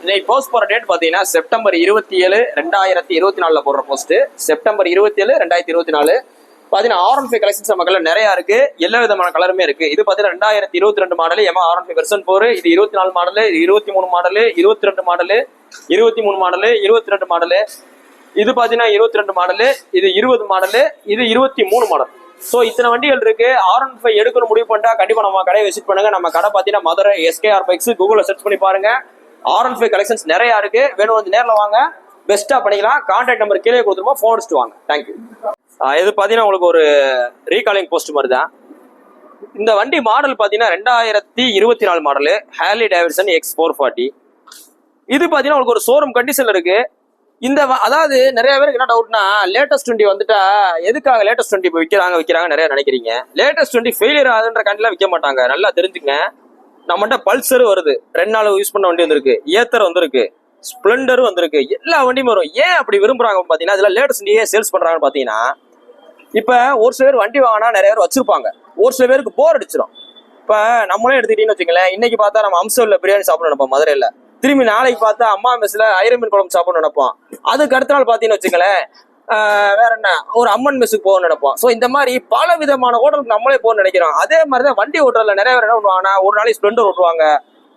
இன்னைக்கு போஸ்ட் போற டேட் பாத்தீங்கன்னா செப்டம்பர் 27 2024 போடுற போஸ்ட். செப்டம்பர் 27 2024 பாத்தீங்கன்னா R15 கலெக்ஷன்ஸ் மக்கள் நிறைய இருக்கு. எல்லா விதமான கலருமே இருக்கு. இது பாத்தீங்கன்னா 2022 மாடல் Yamaha R15 வெர்ஷன் 4. இது 24 model, 23 model, 22 model, 23 model, 22 model. இது பாத்தீங்கன்னா 22 மாடல், இது 20 மாடல், இது 23 மாடல். ஸோ இத்தனை வண்டிகள் இருக்கு. R15 எடுக்கணும் முடிவு பண்ணிட்டா கண்டிப்பா நம்ம கடையை விசிட் பண்ணுங்க. நம்ம கடை பாத்தீங்கன்னா மதுரை SKR பைக்ஸ். கூகுள்ல சர்ச் பண்ணி பாருங்க. R15 கலெக்ஷன்ஸ் நிறைய இருக்கு. வேணும் வந்து நேரில் வாங்க, பெஸ்டா பண்ணிக்கலாம். கான்டாக்ட் நம்பர் கீழே கொடுத்துருமா, ஃபோன் அடிச்சுட்டு வாங்க. தேங்க்யூ. இது பாத்தீங்கன்னா உங்களுக்கு ஒரு ரீகாலிங் போஸ்ட் மாதிரி தான். இந்த வண்டி மாடல் பாத்தீங்கன்னா 2024 மாடலு ஹேர்லி டேவிட்சன் X440. இது பாத்தீங்கன்னா உங்களுக்கு ஒரு ஷோரூம் கண்டிஷன்ல இருக்கு. இந்த அதாவது நிறைய பேருக்கு என்ன டவுட்னா, லேட்டஸ்ட் 20 வந்துட்டா எதுக்காக லேட்டஸ்ட் 20 இப்போ விற்கிறாங்க நிறைய நினைக்கிறீங்க. லேட்டஸ்ட் 20 ஃபெயிலியர் ஆகுதுன்ற கண்டிலாம் விற்க மாட்டாங்க. நல்லா தெரிஞ்சுங்க. நம்மகிட்ட பல்சர் வருது, 2 நாள் யூஸ் பண்ண வண்டி வந்திருக்கு, ஏத்தர் வந்திருக்கு, ஸ்பிளண்டரும் வந்திருக்கு, எல்லா வண்டியும் வரும். ஏன் அப்படி விரும்புறாங்க பாத்தீங்கன்னா, இதுல லேட்டஸ்ட் வண்டியே சேல்ஸ் பண்றாங்கன்னு பாத்தீங்கன்னா, இப்ப ஒரு சில பேர் வண்டி வாங்கினா நிறைய பேர் வச்சிருப்பாங்க, ஒரு சில பேருக்கு போர் அடிச்சிடும். இப்ப நம்மளே எடுத்துக்கிட்டீங்கன்னு வச்சுங்களேன், இன்னைக்கு பார்த்தா நம்ம அம்சம்ல பிரியாணி சாப்பிட நினைப்போம் மதுரையில, திரும்பி நாளைக்கு பார்த்தா அம்மா மெஸ்ல ஐரமீன் குழம்பு சாப்பிட நினைப்போம், அதுக்கு அடுத்த நாள் பாத்தீங்கன்னு வச்சுங்களேன் வேற என்ன ஒரு அம்மன் மெஸ்ஸுக்கு போக நினைப்போம். ஸோ இந்த மாதிரி பல விதமான ஹோட்டலுக்கு நம்மளே போக நினைக்கிறோம். அதே மாதிரி தான் வண்டி ஓட்டுறதுல நிறைய பேர் என்ன பண்ணுவாங்கன்னா, ஒரு நாளைக்கு ஸ்ப்ளெண்டர் ஓட்டுவாங்க,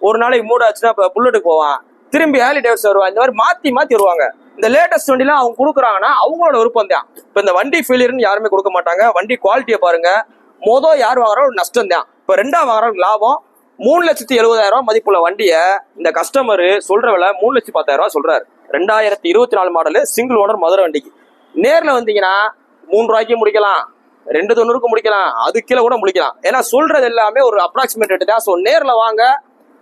ஒரு நாளைக்கு மூட் ஆச்சுன்னா இப்போ புல்லட்டுக்கு போவான், திரும்பி ஹேர்லி டேவிட்சன் வருவாங்க. இந்த மாதிரி மாத்தி வருவாங்க. இந்த லேட்டஸ்ட் வண்டிலாம் அவங்க கொடுக்குறாங்கன்னா அவங்களோட விருப்பம் தான். இப்போ இந்த வண்டி ஃபெயிலியர்னு யாருமே கொடுக்க மாட்டாங்க. வண்டி குவாலிட்டியை பாருங்க. யார் வாங்குறாலும் ஒரு நஷ்டம் தான். இப்போ 2 வாங்குறாலும் லாபம். 3,70,000 மதிப்புள்ள வண்டியை இந்த கஸ்டமர் சொல்ற விலை 3,10,000 சொல்றாரு. 2024 மாடலு சிங்கிள் ஓனர் மதுரை வண்டிக்கு. நேரில் வந்தீங்கன்னா 3 ரூபாய்க்கு முடிக்கலாம், 2,90 முடிக்கலாம், அது கீழே கூட முடிக்கலாம். ஏன்னா சொல்றது எல்லாமே ஒரு அப்ராக்சிமேட் ரேட்டு தான். ஸோ நேரில் வாங்க.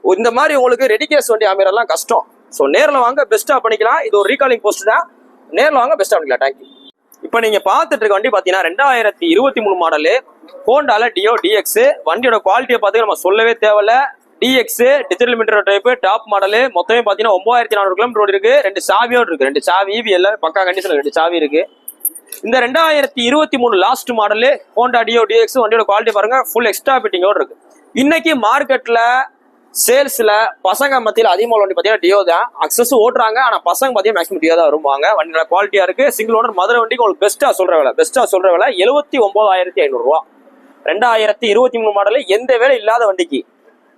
இந்த மாதிரி உங்களுக்கு ரெடி கேஸ் வண்டி அமையறதுலாம் கஷ்டம். ஸோ நேரில் வாங்க, பெஸ்ட்டாக பண்ணிக்கலாம். இது ஒரு ரீகாலிங் போஸ்ட் தான். நேரில் வாங்க, பெஸ்ட்டாக பண்ணிக்கலாம். தேங்க்யூ. இப்போ நீங்கள் பார்த்துட்டு இருக்க வண்டி பார்த்தீங்கன்னா 2023 மாடலு ஹோண்டால டியோ DX. வண்டியோட குவாலிட்டியை பார்த்து நம்ம சொல்லவே தேவையில்ல. DX digital meter type top model. மொத்தமே பார்த்தீங்கன்னா 9,400 கிலோமீட்டர் ரோடு இருக்கு. 2 சாவியோடு இருக்கு. 2 சாவி EV எல்லாமே பக்கா கண்டிஷன். 2 சாவி இருக்கு. இந்த 2023 last model Honda deo DX வண்டியோட குவாலிட்டி பாருங்க, ஃபுல் எக்ஸ்ட்ரா ஃபிட்டிங்கோடு இருக்கு. இன்னைக்கு மார்க்கெட்ல சேல்ஸ்ல பசங்க மத்தியில் அதிகமாக வண்டி பார்த்தீங்கன்னா டியோ தான். அக்சஸ் ஓட்டுறாங்க, ஆனால் பசங்க பார்த்தீங்கன்னா மேக்ஸிமம் டியோ தான் வருவாங்க. வண்டியோட குவாலிட்டியா இருக்கு. சிங்கிள் ஓனர் மதுரை வண்டிக்கு உங்களுக்கு பெஸ்ட்டாக சொல்ற விலை 79,500 ரூபா. 2023 மாடலு. எந்த வேலை இல்லாத வண்டிக்கு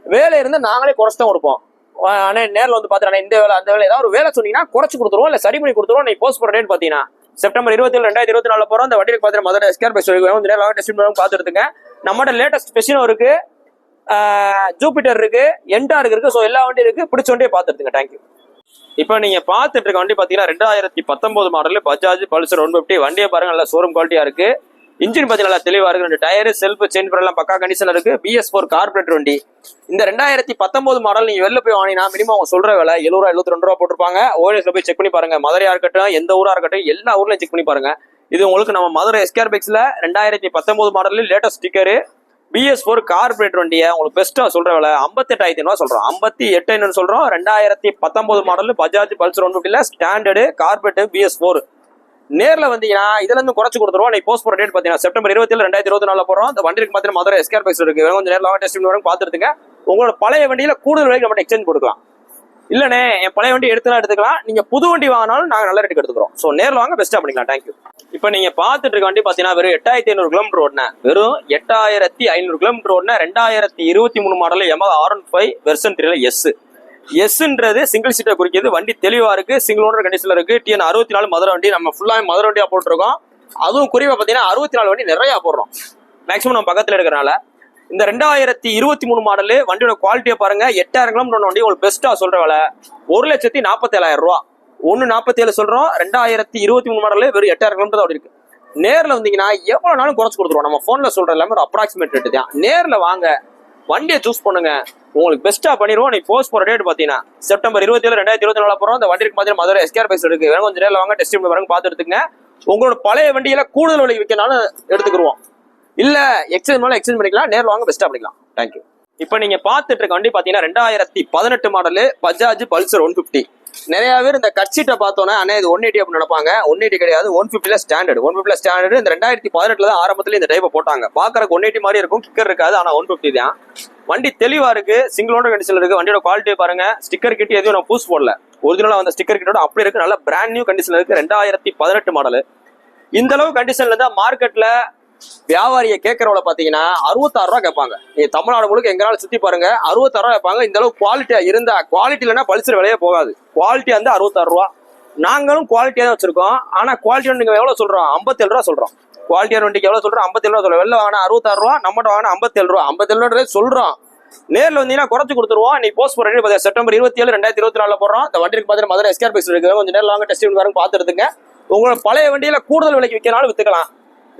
வேலை இருந்து நாங்களே குறைச்சு தான் கொடுப்போம். ஆனால் நேரில் வந்து பார்த்தீங்கன்னா இந்த வேலை அந்த வேலை ஏதாவது ஒரு வேலை சொன்னீங்கன்னா குறைச்சு கொடுத்துருவோம், இல்லை சரி பண்ணி கொடுத்துருவோம். நீ போஸ்ட் போகிற டேட் பார்த்தீங்கன்னா செப்டம்பர் 27 2024 போகிறோம். அந்த வண்டிக்கு பார்த்தீங்கன்னா மதுரை SKR பைக்ஸ் வந்து நேரில் டெஸ்ட் பண்ணி பார்த்துருத்துங்க. நம்மகிட்ட லேட்டஸ்ட் ஸ்பெஷலும் இருக்கு, ஜூபிட்டர் இருக்கு, என்டார் இருக்கு. ஸோ எல்லா வண்டியும் இருக்கு. பிடிச்ச வண்டியை பார்த்துருத்துங்க. தேங்க்யூ. இப்போ நீங்க பார்த்துட்டு இருக்க வண்டி பார்த்தீங்கன்னா 2019 மாடல் பஜாஜ் பல்சர் 150. வண்டியை பாருங்க, நல்லா ஷோரூம் குவாலிட்டியா இருக்கு. இன்ஜின் பார்த்தீங்கன்னா நல்லா தெளிவா இருக்கு. 2 டயர் செல்ஃப் செயின் எல்லாம் பக்கா கண்டிஷன் இருக்கு. BS4 கார்பரேட்டர் வண்டி. இந்த 2019 மாடல் நீங்க வெளில போய் வாங்கினா மினிமம் அவங்க சொல்ற விலை 70 ரூபா 72 ரூபா போட்டிருப்பாங்க. ஓஎஸ்ல போய் செக் பண்ணி பாருங்க. மதுரையா இருக்கட்டும், எந்த ஊரா இருக்கட்டும், எல்லா ஊர்லயும் செக் பண்ணி பாருங்க. இது உங்களுக்கு நம்ம Madurai SKR பைக்ஸ்ல 2019 model latest sticker BS4 carburettor வண்டியை உங்களுக்கு பெஸ்ட்டா சொல்ற விலை 58,500 சொல்றோம். 58,500 சொல்றோம். 2019 model Bajaj Pulsar 150 standard carburettor BS4. நேரில் வந்தீங்கன்னா இதுல இருந்து குறைச்சு கொடுத்துருவோம். நீ போஸ்ட் போற டேட் பார்த்தீங்கன்னா செப்டம்பர் 27 2024 போறோம். அந்த வண்டிக்கு பார்த்தீங்கன்னா மதுரை SKR பைக்ஸ் இருக்கு. கொஞ்சம் நேரில் டெஸ்ட் பண்ணி பார்த்துருங்க. உங்களோட பழைய வண்டியில கூடுதல் விலைக்கு நம்ம எக்ஸ்சேஞ்ச் கொடுக்கலாம். இல்லனே என் பழைய வண்டி எடுத்துக்கலாம். நீங்க புது வண்டி வாங்கினாலும் நாங்க நல்ல ரேட்டுக்கு எடுத்துக்கிறோம். ஸோ நேரில் வாங்க, பெஸ்ட்டா பண்ணிக்கலாம். தேங்க்யூ. இப்போ நீங்க பார்த்துட்டு இருக்க வண்டி பார்த்தீங்கன்னா வெறும் 8,500 கிலோமீட்டர் ஓடின, வெறும் 8,500 கிலோமீட்டர் ஓடின 2023 மாடல் Yamaha R15 வெர்ஷன் 3 எஸ்ன்றது சிங்கிள் சீட்டை குறிக்கிறது. வண்டி தெளிவா இருக்கு, சிங்கிள் ஓனர் கண்டிஷன்ல இருக்கு. TN 64 மதுரை வண்டி. நம்ம ஃபுல்லா மதுரை வண்டியா போட்டுருக்கோம். அதுவும் குறிப்பா பாத்தீங்கன்னா 64 வண்டி நிறைய போடுறோம். மேக்ஸிமம் நம்ம பக்கத்துல இருக்கிறனால இந்த 2023 மாடலு வண்டியோட குவாலிட்டியை பாருங்க. 8,000 கிலோமீட்டர் வண்டி உங்களுக்கு பெஸ்ட்டா சொல்ற விலை 1,47,000 ரூபா. 1,47 சொல்றோம். 2023 மாடலு வெறும் 8,000 கிலோமீட்டர் தான் அப்படி இருக்கு. நேரில் வந்தீங்கன்னா எவ்வளவு நாளும் குறைச்சு கொடுத்துருவோம். நம்ம போன்ல சொல்ற எல்லாமே ஒரு அப்ராக்சிமேட் ரேட்டு தான். நேரில் வாங்க, வண்டியை சூஸ் பண்ணுங்க, உங்களுக்கு பெஸ்ட்டா பண்ணிடுவோம். நீ போஸ்ட் போற டேட் பாத்தீங்கன்னா செப்டம்பர் 27 2024 போறோம். அந்த வண்டிக்கு பார்த்தீங்கன்னா மதுரை SKR பைக்ஸ் இருக்கு. வேணும் கொஞ்சம் நேரில் வாங்க, டெஸ்ட் பண்ணி பாருங்க, பார்த்து எடுத்துங்க. உங்களோட பழைய வண்டியில கூடுதல் விலைக்கு விற்கனாலும் எடுத்துக்கிடுவோம். இல்ல எக்ஸ்சேஞ்ச் மேல எக்ஸ்சேஞ்ச் பண்ணிக்கலாம். நேரில் வாங்க, பெஸ்ட்டா பண்ணிக்கலாம். தேங்க்யூ. இப்போ நீங்க பார்த்துட்டு இருக்க வண்டி பாத்தீங்கன்னா 2018 மாடலு பஜாஜ் பல்சர் 150. நிறைய பேர் இந்த கட்சீட்டை பார்த்தோன்னா அண்ணே இது 180 அப்படின்னு நினைப்பாங்க. 180 கிடையாது, 150 ஸ்டாண்டர்டு. 150 ஸ்டாண்டர்டு. இந்த 2018 தான் ஆரம்பத்துல இந்த டைப்பை போட்டாங்க. பாக்குறதுக்கு 180 மாதிரி இருக்கும், கிக்கர் இருக்காது, ஆனா 150 தான். வண்டி தெளிவா இருக்கு, சிங்கிள் ஓனர் கண்டிஷன்ல இருக்கு. வண்டியோட குவாலிட்டியை பாருங்க, ஸ்டிக்கர் கிட்ட எதுவும் நான் பூஸ் போடல, ஒரிஜினலா வந்த ஸ்டிக்கர் கிட்டோட அப்படி இருக்கு, நல்ல பிராண்ட் நியூ கண்டிஷன்ல இருக்கு. 2018 மாடல். இந்த அளவு கண்டிஷன்ல இருந்தா மார்க்கெட்ல வியாபாரியை கேட்கறவள பாத்தீங்கன்னா 66 ரூபா கேட்பாங்க. நீ தமிழ்நாடு முழுக்க எங்கனாலும் சுத்தி பாருங்க, 66 ரூபா கேட்பாங்க. இந்த அளவு குவாலிட்டியா இருந்தா, குவாலிட்டி இல்லைன்னா பல்சர் விலையே போகாது. குவாலிட்டியா வந்து 66 ரூபா. நாங்களும் குவாலிட்டியா தான் வச்சிருக்கோம். ஆனா குவாலிட்டி நீங்க எவ்வளவு சொல்றோம்? 57 ரூபா சொல்றோம். குவாலிட்டியான வண்டிக்கு எவ்வளவு சொல்றோம்? 57 ரூபா சொல்றோம். வெளில வாங்கினா 66 ரூபா, நம்மகிட்ட வாங்கினா 57 ரூபா. 57 ரூபா சொல்றோம். நேர்ல வந்தீங்கன்னா குறைச்சு கொடுத்துருவோம். நீ போஸ்ட் போற செப்டம்பர் 27, 2024 போடுறோம். இந்த வண்டிக்கு பாத்தீங்கன்னா மதுரை எஸ்கேர் பேஸ் இருக்கு. கொஞ்சம் நேரம் வாங்க, டெஸ்ட் பாருங்க, பாத்துருங்க. உங்களோட பழைய வண்டியில கூடுதல் விலைக்கு விற்கனாலும் வித்துக்கலாம்.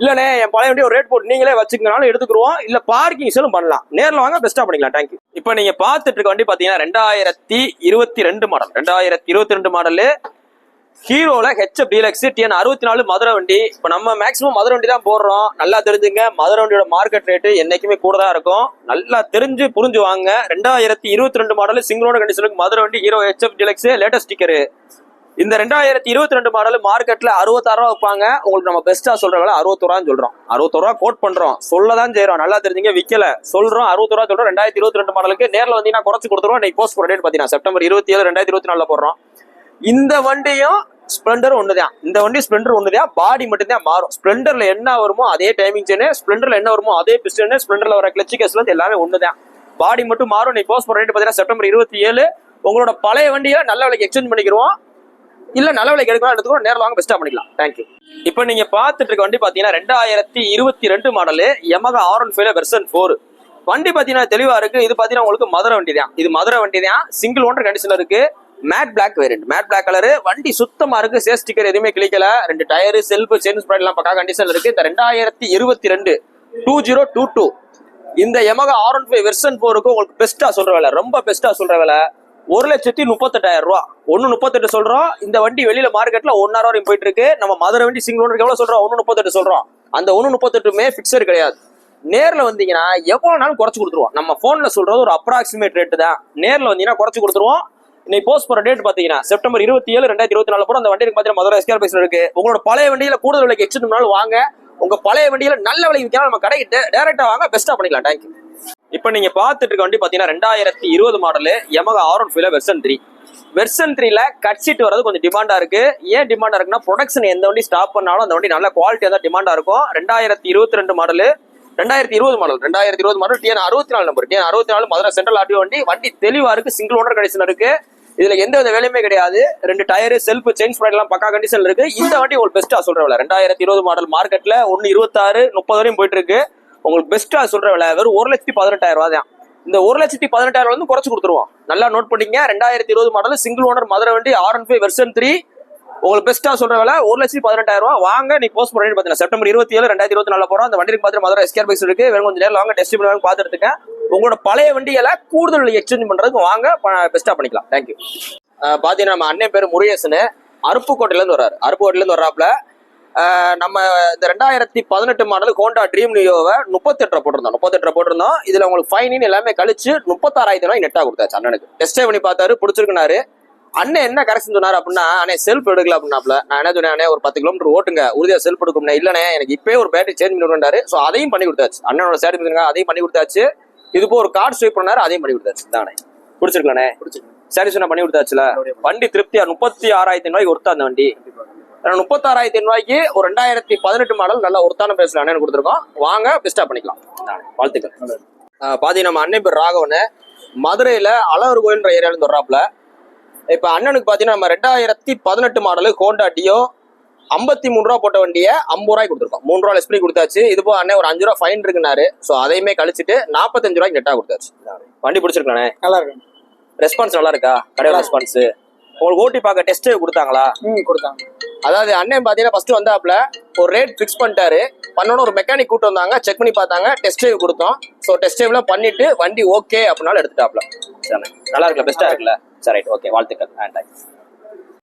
இல்லனே என் பழைய வண்டி ஒரு ரேட் போட்டு நீங்களே வச்சுக்கனாலும் எடுத்துக்கிறோம். இல்ல பார்க்கிங் செல்லும் பண்ணலாம். நேர்ல வாங்க, பெஸ்டா பண்ணிக்கலாம். தேங்க்யூ. இப்ப நீங்க பாத்துட்டு இருக்க வண்டி பாத்தீங்கன்னா 2022 மாடல். 2022 மாடல் ஹீரோல ஹெச்எப் டீலக்ஸ் TN 64 மதுரை வண்டி. இப்ப நம்ம மேக்ஸிமம் மதுரை வண்டி தான் போடுறோம். நல்லா தெரிஞ்சுங்க, மதுரை வண்டியோட மார்க்கெட் ரேட்டு என்னைக்குமே கூட தான் இருக்கும். நல்லா தெரிஞ்சு புரிஞ்சு வாங்க. 2022 மாடல் சிங்கிள் ஓனர் கண்டிஷனுக்கு மதுரை வண்டி, hero HF deluxe, latest sticker. இந்த 2022 மாடல் மார்க்கெட்ல 66 ரூபா வைப்பாங்க. உங்களுக்கு நம்ம பெஸ்டா சொல்ற வேலை 61 ரூபான்னு சொல்றோம். 61 ரூபா கோட் பண்றோம், சொல்லதான் செய்யறோம். நல்லா தெரிஞ்சுங்க, விக்கல சொல்றோம். 61 ரூபா சொல்றோம். 2022 மாடலுக்கு நேரில் வந்தீங்கன்னா குறைச்சு கொடுத்துருவோம். இன்னைக்கு போஸ்ட் போற டேட் பாத்தீங்கன்னா செப்டம்பர் 27, 2024 போடுறோம். இந்த வண்டியும் ஸ்ப்ளெண்டர் ஒண்ணுதான். இந்த வண்டி ஸ்ப்ளெண்டர் ஒண்ணுதான், பாடி மட்டும் தான் மாறும். ஸ்ப்ளெண்டர்ல என்ன வருமோ அதே டைமிங் செயின், ஸ்ப்ளெண்டர்ல என்ன வருமோ அதே பிஸ்டன், ஸ்ப்ளெண்டர்ல வர கிளட்ச் கேஸ்ல இருந்து எல்லாமே ஒண்ணுதான். பாடி மட்டும் மாறும். நீ போஸ்ட் போற ரேட் பாத்தீங்கன்னா செப்டம்பர் 27. உங்களோட பழைய வண்டியை நல்ல விலைக்கு எக்ஸ்சேஞ்ச் பண்ணிக்கிறோம். இல்ல நல்ல விலைக்கு எடுக்கலாம், எடுத்துக்கிறோம். நேரில் வாங்க, பெஸ்டா பண்ணிக்கலாம். தேங்க்யூ. இப்ப நீங்க பாத்துட்டு இருக்க வண்டி பாத்தீங்கன்னா 2022 மாடல் Yamaha R15 வெர்சன் 4 வண்டி பாத்தீங்கன்னா தெளிவா இருக்கு. இது பாத்தீங்கன்னா உங்களுக்கு மதுரை வண்டி தான். இது மதுரை வண்டி தான், சிங்கிள் ஓனர் கண்டிஷன்ல இருக்கு. Matte black variant, matte black colour. வண்டி சுத்தமா இருக்கு, சேஸ் ஸ்டிக்கர் எதுவுமே கிளிக்கல. 2 டயர், செல்ஃப், செயின் ஸ்ப்ரைட் எல்லாம் பக்கா கண்டிஷன்ல இருக்கு. இந்த 2022 2022 இந்த Yamaha R15 வெர்சன் 4க்கு உங்களுக்கு பெஸ்டா சொல்ற வேலை, ரொம்ப பெஸ்டா சொல்ற வேலை 1,38,000 ரூபா. 1,38 சொல்றோம். இந்த வண்டி வெளியில மார்க்கெட்ல 1.5 வரையும் போயிட்டு இருக்கு. நம்ம மதுரை வண்டி சிங்கிள் ஓனருக்கு எவ்வளவு சொல்றோம்? 1,38 சொல்றோம். அந்த 1,38மே பிக்சர் கிடையாது. நேர்ல வந்தீங்கன்னா எவ்வளவு நாளும் குறைச்சு கொடுத்துருவோம். நம்ம போன்ல சொல்றது ஒரு அப்ராக்சிமேட் ரேட்டு தான். நேர்ல வந்தீங்கன்னா குறைச்சு கொடுத்துருவோம். இன்னைக்கு போஸ்ட் போற டேட் பாத்தீங்கன்னா செப்டம்பர் 27, 2024 போற. அந்த வண்டிக்கு பாத்தீங்கன்னா மதுரை எஸ்கேர் பேஸ் இருக்கு. உங்களோட பழைய வண்டியில கூடுதல் விலைக்கு எக்ஸ்சேஞ்ச் பண்ணாலும் வாங்க. உங்க பழைய வண்டியில நல்ல விலைக்கு விற்கலாம். நம்ம கடைக்கு டைரக்டா வாங்க, பெஸ்டா பண்ணிக்கலாம். தேங்க்யூ. இப்ப நீங்க பாத்துட்டு இருக்க வண்டி பாத்தீங்கன்னா 2020 model Yamaha R15 version 3. Version 3ல கட் சீட் வரது கொஞ்சம் டிமாண்டா இருக்கு. ஏன் டிமாண்டா இருக்குன்னா, ப்ரொடக்ஷன் எந்த வண்டி ஸ்டாப் பண்ணாலும் அந்த வண்டி நல்ல குவாலிட்டியா தான் டிமாண்டா இருக்கும். 2022 model 2020 model 2020 model TN 64 number. TN 64 Madurai central RTO வண்டி. வண்டி தெளிவா இருக்கு, சிங்கிள் ஓனர் கண்டிஷன் இருக்கு. இதுல எந்த வித வேலையுமே கிடையாது. 2 டயர், செல்ஃப், செயின் ஸ்ப்ரைட் எல்லாம் பக்கா கண்டிஷன்ல இருக்கு. இந்த வண்டி உங்களுக்கு பெஸ்டா சொல்ற விலை 2020 மாடல் மார்க்கெட்ல 1,26, 30 வரையும் போயிட்டு இருக்கு. உங்களுக்கு பெஸ்டா சொல்ற விலை வெறும் 1,18,000 ரூபா தான். இந்த 1,18,000 வந்து குறைச்சு கொடுத்துருவோம். நல்லா நோட் பண்ணிங்க. 2020 மாடல் சிங்கிள் ஓனர் மதுரை வண்டி R15 வெர்சன் 3 உங்களுக்கு பெஸ்டா சொல்ற விலை 1,18,000 ரூபா. வாங்க, நீ போஸ்ட் பண்ணி பாத்தீங்கன்னா செப்டம்பர் 27, 2024 போறோம். அந்த வண்டிக்கு பாத்தீங்கன்னா மதுரை எஸ்கேர் பைக்ஸ் இருக்கு. வேணும் கொஞ்சம் நேரம் வாங்க, டெஸ்ட் பண்ணி பாத்துட்டு உங்களோட பழைய வண்டியில கூடுதல் எக்ஸ்சேஞ்ச் பண்றதுக்கு வாங்க, பெஸ்டா பண்ணிக்கலாம். தேங்க்யூ. பாத்தீங்கன்னா நம்ம அண்ணன் பேரு முருகேசன், அருப்புக்கோட்டையில இருந்து வர்றாரு. அருப்புக்கோட்டையில இருந்து வர்றாப்ல. நம்ம இந்த 2018 மாடல் ஹோண்டா ட்ரீம் நியோவை 38 போட்டிருந்தோம். இதுல உங்களுக்கு ஃபைனின் எல்லாமே கழிச்சு 36,000 ரூபாய் நெட்டா கொடுத்தாச்சு. அண்ணனுக்கு டெஸ்ட் பண்ணி பார்த்தாரு, பிடிச்சிருக்குனாரு. அண்ணன் என்ன கரெக்ஷன் சொன்னாரு அப்படின்னா, அண்ணே செல்ஃப் எடுக்கல அப்படின்னாப்ல. நான் என்ன சொன்னேன், ஒரு 10 கிலோமீட்டர் ஓட்டுங்க, உறுதியா செல்ஃப் எடுக்கணும். இல்லனே எனக்கு இப்பவே ஒரு பேட்டரி சேஞ்ச் பண்ணி விடுறாரு. ஸோ அதையும் பண்ணி கொடுத்தாச்சு. அண்ணனோட சாட்டிஸ்ஃபேக்ஷன் அதையும் பண்ணி கொடுத்தாச்சு. இது போ ஒரு கார்டு ஸ்வைப் பண்ணாரு, அதையும் பண்ணி கொடுத்தாச்சு. தானே பிடிச்சிருக்கலானே, சாட்டிஸ்ஃபேக்ஷன் பண்ணி கொடுத்தாச்சுல. வண்டி திருப்தியா 36,000 ரூபாய்க்கு ஒருத்தா அந்த வண்டி. 36,000 ரூபாய்க்கு ஒரு 2018 மாடல் நல்ல ஒருத்தான பேசல அண்ணன் கொடுத்துருக்கோம். வாங்க, பெஸ்டா பண்ணிக்கலாம். வாழ்த்துக்கள். பாத்தீங்கன்னா நம்ம அண்ணன் பேர் ராகவன், மதுரையில அழகர் கோயில்ன்ற ஏரியால இருந்து வர்றாப்ல. இப்ப அண்ணனுக்கு பாத்தீங்கன்னா நம்ம 2018 மாடலு ஹோண்டா டியோ 53 ரூபா போட்ட வண்டியை 50 ரூபாய்க்கு கொடுத்துருக்கோம். 3 ரூபா லெஸ் பண்ணி கொடுத்தாச்சு. இது போக அண்ணன் ஒரு 5 ரூபா ஃபைன் இருக்குனாரு. ஸோ அதையுமே கழிச்சிட்டு 45 ரூபாய்க்கு நெட்டா கொடுத்தாச்சு. வண்டி பிடிச்சிருக்கானே, நல்லா இருக்கு. ரெஸ்பான்ஸ் நல்லா இருக்கா? கடையோட ரெஸ்பான்ஸ் உங்களுக்கு ஓட்டி பார்க்க டெஸ்ட் கொடுத்தாங்களா? கொடுத்தாங்க. அதாவது அண்ணன் பாத்தீங்கன்னா ஃபர்ஸ்ட் வந்தாப்ல ஒரு ரேட் ஃபிக்ஸ் பண்ணிட்டாரு. பண்ணோன்னு ஒரு மெக்கானிக் கூட்டு வந்தாங்க, செக் பண்ணி பார்த்தாங்க, டெஸ்ட் டிரைவ் கொடுத்தோம். ஸோ டெஸ்ட் டிரைவ்ல பண்ணிட்டு வண்டி ஓகே அப்படின்னாலும் எடுத்துட்டாப்ல. நல்லா இருக்குல்ல, பெஸ்டா இருக்குல்ல? சரி, ரைட், ஓகே, வாழ்த்துக்கள். தேங்க்ஸ்.